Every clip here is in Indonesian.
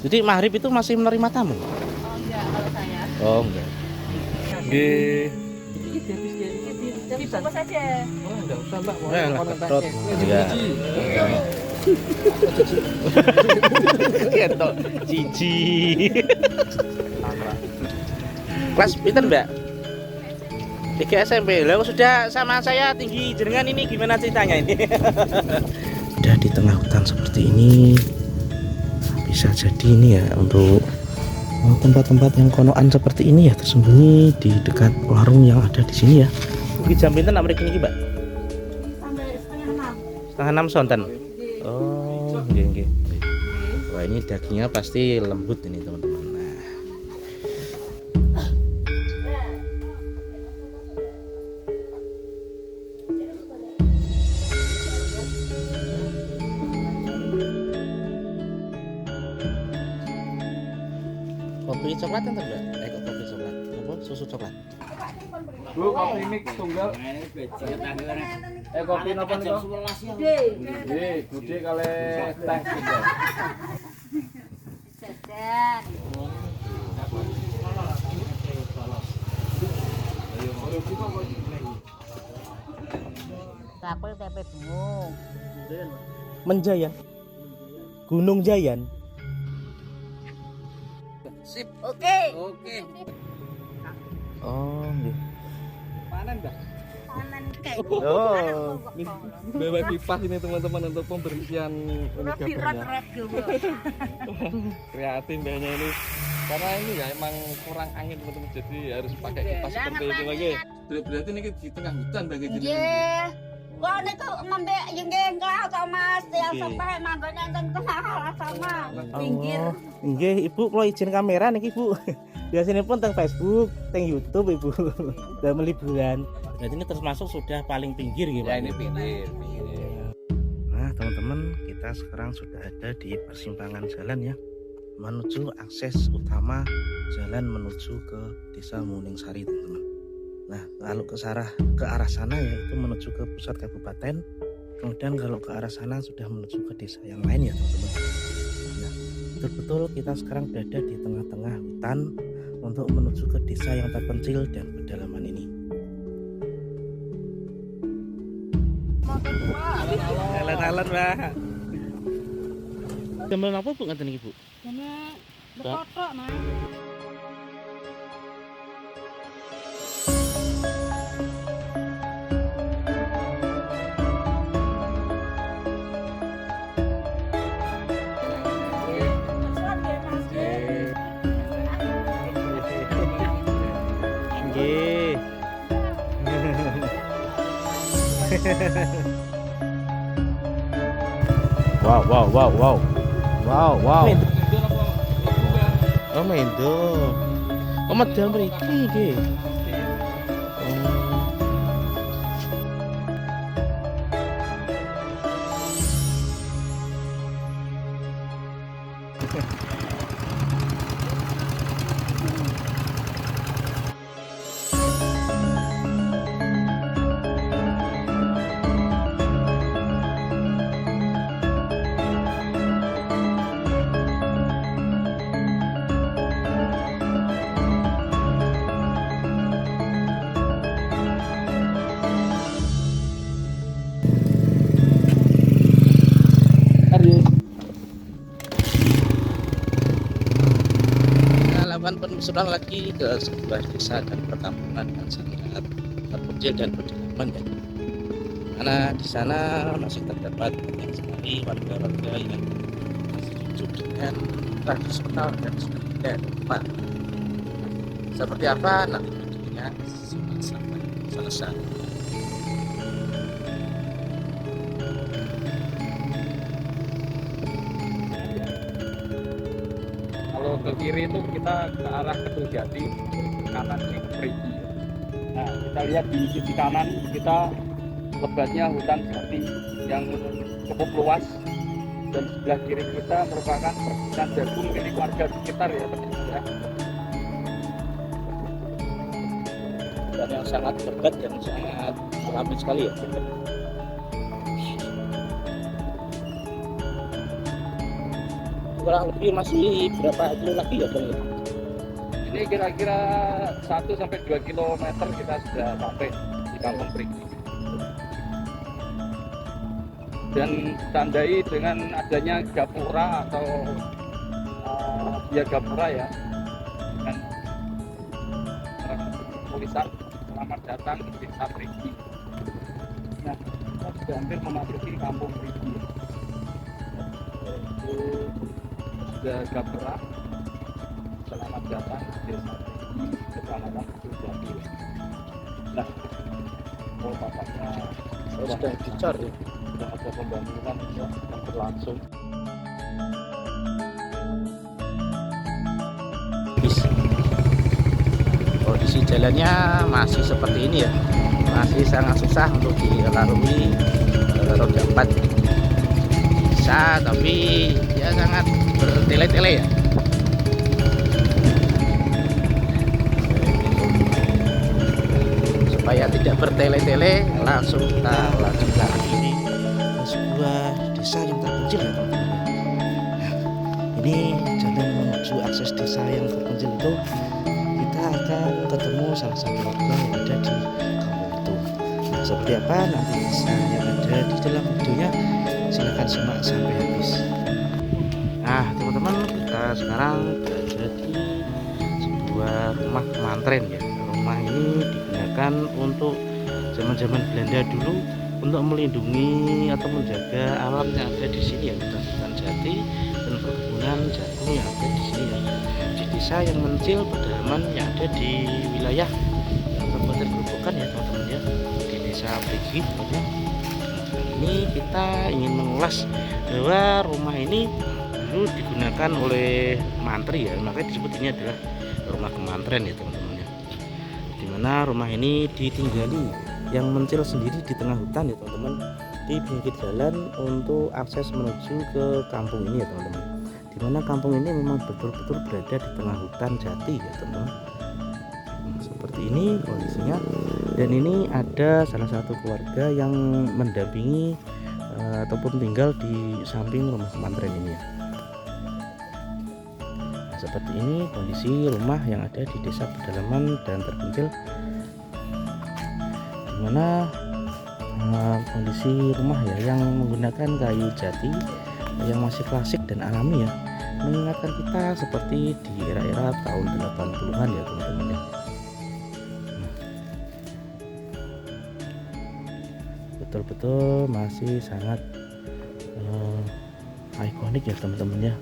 Jadi maghrib itu masih menerima tamu? Oh enggak kalau saya. Oh enggak. Nggih. Dibungkus saja. Oh, enggak usah Mbak, mau Lah kontennya. Iya. Ketok cici. Kelas pinten, Mbak? 3 SMP. Lah sudah sama saya tinggi jenengan ini gimana ceritanya ini? Udah di tengah hutan seperti ini. Bisa jadi ini ya untuk tempat-tempat yang konoan seperti ini ya tersembunyi di dekat warung yang ada di sini ya. Iki jam pinten nak mriki niki, Mbak? Sampai setengah 6. Setengah 6 sonten. Oh, nggih nggih. Wah, ini dagingnya pasti lembut ini, teman-teman. Nah. Kopi coklat enten, Mbak? Kok kopi coklat? Apa susu coklat? Bu, kopi ini tunggal. Kopi napa niku? Nggih, gede kali teh tunggal. Jajan. Kapel tempe bungung. Menjayan. Gunung Jayan. Sip. Oke. Oke. Oh, nggih. Panen, Mbak. Panen kayak. Oh. Ini bawa kipas ini teman-teman untuk pembersihan ini gabahnya. Kreatif mbaknya ini. Karena ini ya emang kurang angin teman-teman, jadi harus pakai kipas seperti itu lagi. Berarti ini di tengah hutan bagi jenis. Nggih. Kok niku nembe yo nggih engkau to Mas, yang Nggih. sampai manggone enten tengah sama pinggir. Oh, nggih, Ibu kalau izin kamera niki, Bu. Biasanya pun teng Facebook, teng YouTube, Ibu. Dalam liburan. Berarti ini termasuk sudah paling pinggir gitu. Ya ini pinggir. Nah, teman-teman, kita sekarang sudah ada di persimpangan jalan ya, menuju akses utama jalan menuju ke Desa Muningsari, teman-teman. Nah, kalau ke arah sana ya itu menuju ke pusat kabupaten. Kemudian kalau ke arah sana sudah menuju ke desa yang lain ya, teman-teman. Nah, betul-betul kita sekarang berada di tengah-tengah hutan untuk menuju ke desa yang terpencil dan pedalaman ini. Alon-alon, Mbak. Gambar apa Bu ngaten iki, Bu? Dene bekotok, Mas. Nggih. Wow, wow, wow, wow. Wow, wow. Oh, mendo. Oh, medal mriki nggih. Oh. Lakukan penelusuran lagi ke sebuah desa dan perkampungan yang sangat terpencil dan pedalaman ya. Karena di sana masih terdapat banyak sekali warga-warga yang masih hidup dengan tradisional dan sudah tidak rumah. Seperti apa nanti videonya sampai selesai. Kalau ke kiri itu kita ke arah Ketuljati, ke kanan ini ke Perigi. Nah, kita lihat di sisi kanan kita lebatnya hutan jati yang cukup luas, dan sebelah kiri kita merupakan perkebunan jagung milik warga sekitar ya, teman-teman ya. Dan yang sangat lebat dan sangat ramai sekali ya. kurang lebih masih berapa kilo lagi ya Bang? Ini kira-kira 1-2 kilometer kita sudah sampai di Kampung Perigi. Dan tandai dengan adanya gapura atau gapura ya, dengan tulisan selamat datang di Desa Perigi. Nah, kita sudah hampir memasuki Kampung Perigi. Itu sudah gapura selamat datang di Desa Perigi, Kecamatan Sujati. Nah, bapaknya Sudah dicor ya. sudah ada pembangunan yang berlangsung. Kondisi jalannya masih seperti ini ya, masih sangat susah untuk dilalui roda 4. Bisa, tapi ya sangat bertele-tele ya. Supaya tidak bertele-tele, langsung kita lanjut ke ini sebuah desa yang terpencil ya teman-teman. Ini jalan menuju akses desa yang terpencil itu, kita akan ketemu salah satu warga yang ada di kampung itu. Nah, seperti apa nanti desa yang ada di dalam videonya, silahkan simak sampai habis. Nah teman-teman, kita sekarang berada di sebuah rumah kemantren ya. Rumah ini digunakan untuk zaman-zaman Belanda dulu untuk melindungi atau menjaga alam yang ada di sini ya, hutan jati dan perkebunan jagung yang ada di sini ya, di desa yang mencil pedalaman yang ada di wilayah Kabupaten Grobogan ya teman-teman ya, di Desa Perigi. Ini kita ingin mengulas bahwa rumah ini dulu digunakan oleh mantri ya, makanya disebut ini adalah rumah kemantren ya teman-teman ya, dimana rumah ini ditinggali yang mencil sendiri di tengah hutan ya teman-teman, di pinggir jalan untuk akses menuju ke kampung ini ya teman-teman, dimana kampung ini memang betul-betul berada di tengah hutan jati ya teman-teman. Seperti ini kondisinya, dan ini ada salah satu keluarga yang mendampingi ataupun tinggal di samping rumah kemantren ini ya. Nah, seperti ini kondisi rumah yang ada di desa pedalaman dan terpencil, dimana kondisi rumah ya yang menggunakan kayu jati yang masih klasik dan alami ya, mengingatkan kita seperti di era-era tahun 80-an ya teman-teman ya. Betul-betul masih sangat ikonik ya teman-teman ya.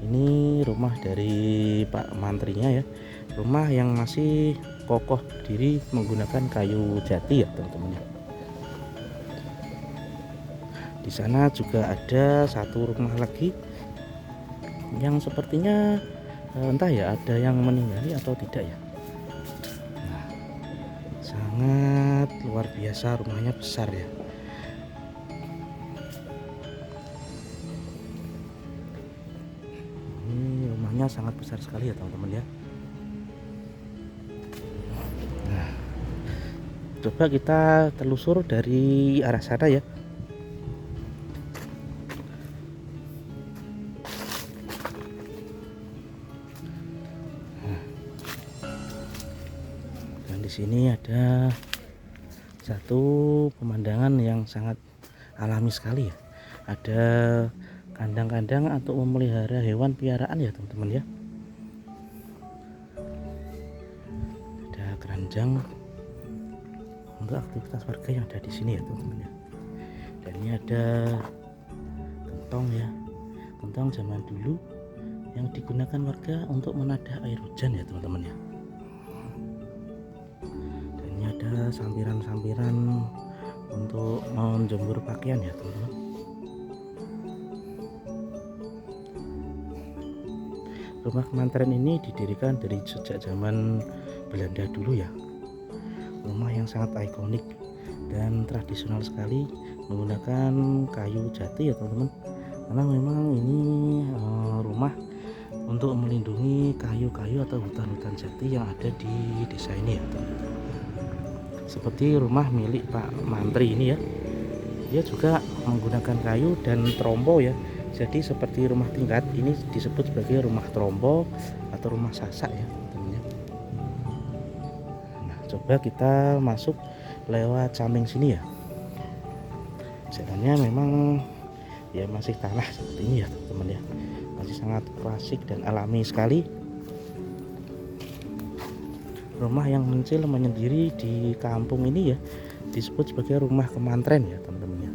Ini rumah dari Pak Mantrinya ya, rumah yang masih kokoh berdiri menggunakan kayu jati ya teman-teman ya. Di sana juga ada satu rumah lagi yang sepertinya entah ya ada yang meninggali atau tidak ya. Nah, sangat luar biasa, rumahnya besar ya. Sangat besar sekali ya teman-teman ya. Nah, coba kita telusur dari arah sana ya. Nah, dan di sini ada satu pemandangan yang sangat alami sekali ya. Ada kandang-kandang atau memelihara hewan piaraan ya teman-teman ya. Ada keranjang untuk aktivitas warga yang ada di sini ya teman-teman ya. Dan ini ada gentong ya, gentong zaman dulu yang digunakan warga untuk menadah air hujan ya teman-teman ya. Dan ini ada sampiran-sampiran untuk menjemur pakaian ya teman-teman. Rumah kemantren ini didirikan dari sejak zaman Belanda dulu ya. Rumah yang sangat ikonik dan tradisional sekali, menggunakan kayu jati ya teman-teman. Karena memang ini rumah untuk melindungi kayu-kayu atau hutan-hutan jati yang ada di desa ini ya teman-teman. Seperti rumah milik Pak Mantri ini ya, Dia juga menggunakan kayu dan trompo ya. Jadi seperti rumah tingkat, ini disebut sebagai rumah trompo atau rumah sasak ya teman-teman. Nah, coba kita masuk lewat samping sini ya. Jalannya memang ya masih tanah seperti ini ya teman-teman ya. Masih sangat klasik dan alami sekali. Rumah yang mencil menyendiri di kampung ini ya disebut sebagai rumah kemantren ya teman-teman ya.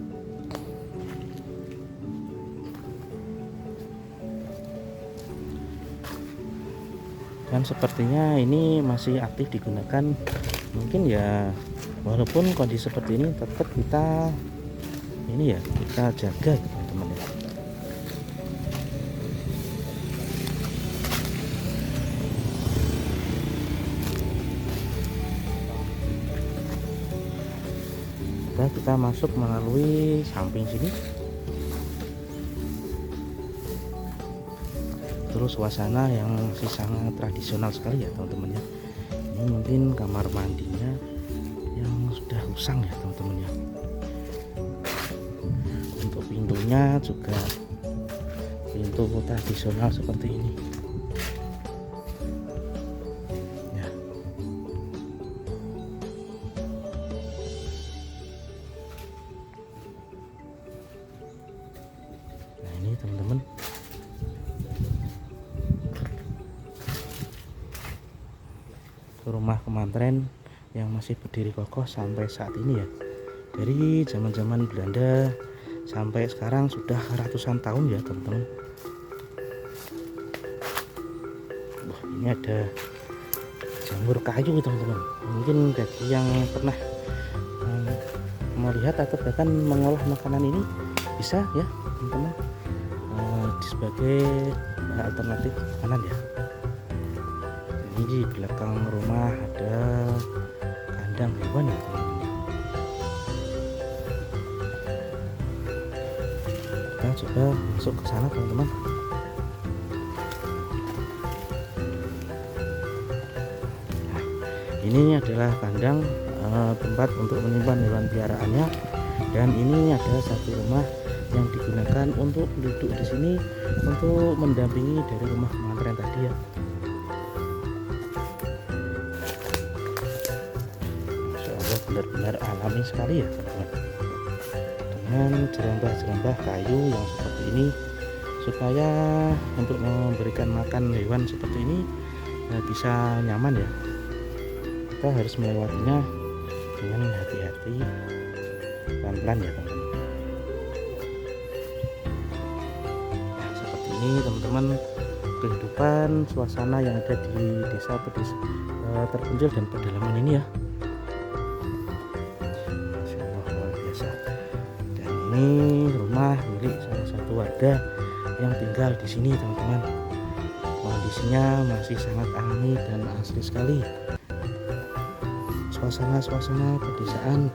Dan sepertinya ini masih aktif digunakan, mungkin ya, walaupun kondisi seperti ini tetap kita ini ya kita jaga teman-teman ya. Kita masuk melalui samping sini. Terus suasana yang masih sangat tradisional sekali ya teman-teman ya. Ini mungkin kamar mandinya yang sudah usang ya teman-teman ya. Untuk pintunya juga pintu tradisional seperti ini ya. Nah ini teman-teman, rumah kemantren yang masih berdiri kokoh sampai saat ini ya. Dari zaman-zaman Belanda sampai sekarang sudah ratusan tahun ya teman-teman. Wah, ini ada jamur kayu teman-teman. Mungkin bagi yang pernah melihat atau bahkan mengolah makanan ini bisa ya teman-teman, sebagai alternatif makanan ya. Ini di belakang rumah ada kandang hewan ya teman-teman. Kita coba masuk ke sana teman-teman. Nah, ini adalah kandang tempat untuk menyimpan hewan peliharaannya, dan ini ada satu rumah yang digunakan untuk duduk di sini untuk mendampingi dari rumah kemantren tadi ya. Benar-benar alami sekali ya teman-teman, dengan jerambah-jerambah kayu yang seperti ini, supaya untuk memberikan makan hewan seperti ini bisa nyaman ya. Kita harus melewatinya dengan hati-hati, pelan-pelan ya teman-teman. Nah, seperti ini teman-teman kehidupan suasana yang ada di desa terpencil dan pedalaman ini ya. Ini rumah milik salah satu warga yang tinggal di sini teman-teman. Kondisinya masih sangat alami dan asli sekali. Suasana pedesaan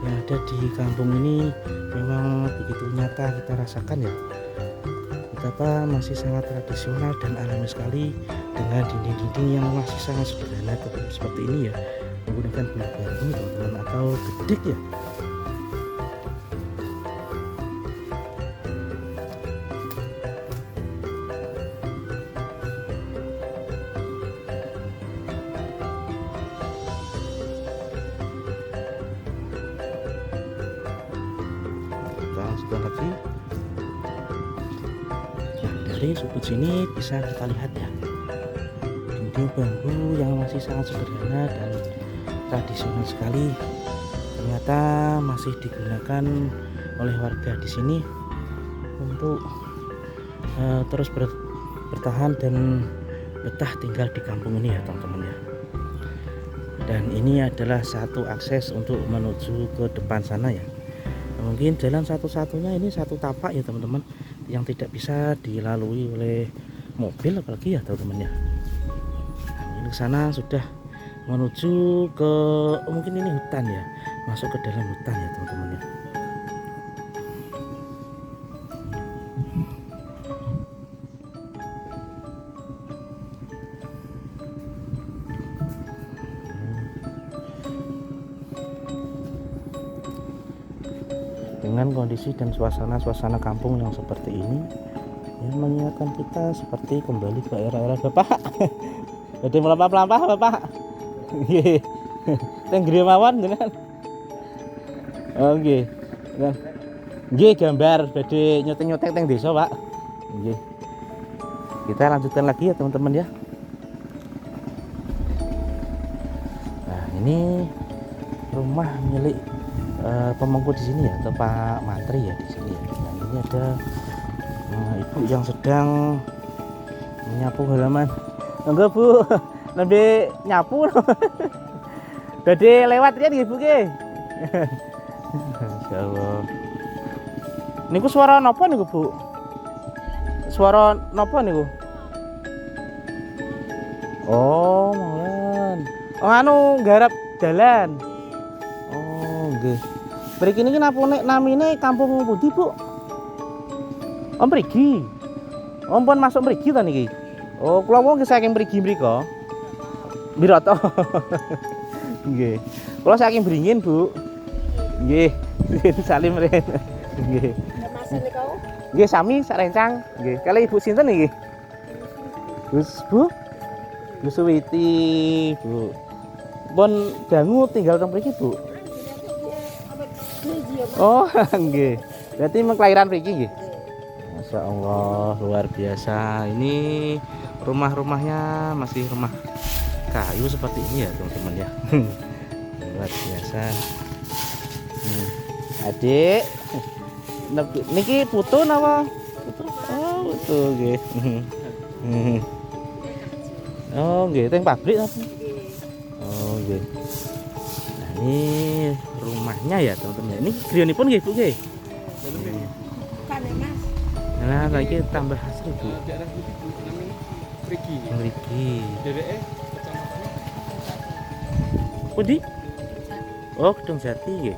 yang ada di kampung ini memang begitu nyata kita rasakan ya. Betapa masih sangat tradisional dan alami sekali, dengan dinding-dinding yang masih sangat sederhana seperti ini ya, menggunakan batu teman-teman atau gedek ya. Lagi. Nah, dari sudut sini bisa kita lihat ya, dinding bambu yang masih sangat sederhana dan tradisional sekali, ternyata masih digunakan oleh warga di sini untuk terus bertahan dan betah tinggal di kampung ini ya teman-teman ya. Dan ini adalah satu akses untuk menuju ke depan sana ya. Mungkin jalan satu-satunya ini satu tapak ya teman-teman, yang tidak bisa dilalui oleh mobil apalagi ya teman-teman ya. Nah, ini ke sana sudah menuju ke mungkin ini hutan ya, masuk ke dalam hutan ya teman-teman ya. dengan kondisi dan suasana kampung yang seperti ini yang mengingatkan kita seperti kembali ke era-era Bapak. Jadi melampah-melampah Bapak. Nggih. Teng griya mawon jenengan. Oh nggih. Nggih gambar badhe nyoteng-nyoteng teng desa, Pak. Nggih. Kita lanjutkan lagi ya teman-teman ya. Nah, ini rumah milik pemangku di sini ya, atau Pak Mantri ya di sini ya. Nah, ini ada ibu yang sedang menyapu halaman. Enggak Bu, lebih nyapu. Jadi lewat kan ibu ke? Insyaallah. Niku suara napa niku Bu? Suara napa niku? Oh, malan. Oh anu garap dalan. Oh, nggih. Mriki niki namine kampung pundi, Bu? Oh, mriki. Oh, pun masuk mriki ta niki? Oh, kula wong saking mriki mriko. Biroto. Nggih. Kula saking Beringin, Bu. Nggih. Salim ren. Nggih. Mas niku. Nggih, sami sak rencang. Nggih. Kali Ibu sinten niki? Bu? Bu Suwiti, Bu. Pun dangu tinggal teng mriki, Bu. Oh, nggih. Berarti memang kelahiran mriki nggih. Masya Allah, luar biasa. Ini rumah-rumahnya masih rumah kayu seperti ini ya teman-teman ya. Luar biasa. Adik, niki putu napa? Putu. Oh, putu nggih. Oh, nggih, teng pabrik apa? Oh, nggih. Nah, ini rumahnya ya teman-teman. Ini griyonipun nggih, Bu nggih. Nah, lagi tambah hasil Bu. Daerah putih Bu namanya Mriki. Mriki. Daerahnya kecamatannya Pundi? Oh, Gedung Jati nggih.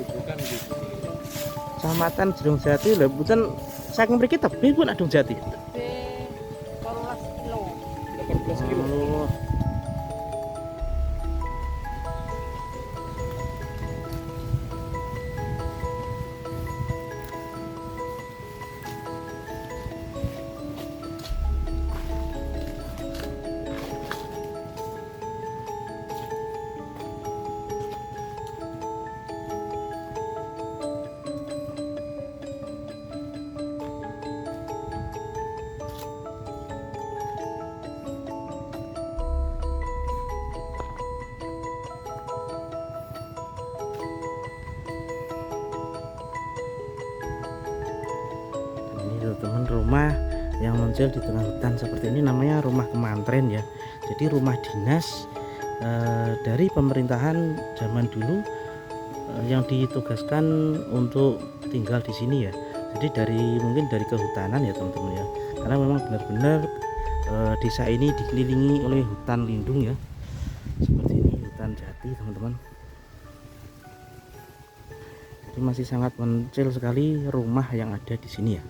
Gerobokan gitu. Kecamatan Gedung Jati lho, mboten saking mriki tebih Bu nek Gedung Jati. 18 kilo. Oh. Teman rumah yang muncul di tengah hutan seperti ini namanya rumah kemantren ya. Jadi rumah dinas dari pemerintahan zaman dulu yang ditugaskan untuk tinggal di sini ya. Jadi mungkin dari kehutanan ya teman-teman ya. Karena memang benar-benar desa ini dikelilingi oleh hutan lindung ya. Seperti ini hutan jati teman-teman. Jadi masih sangat mencil sekali rumah yang ada di sini ya.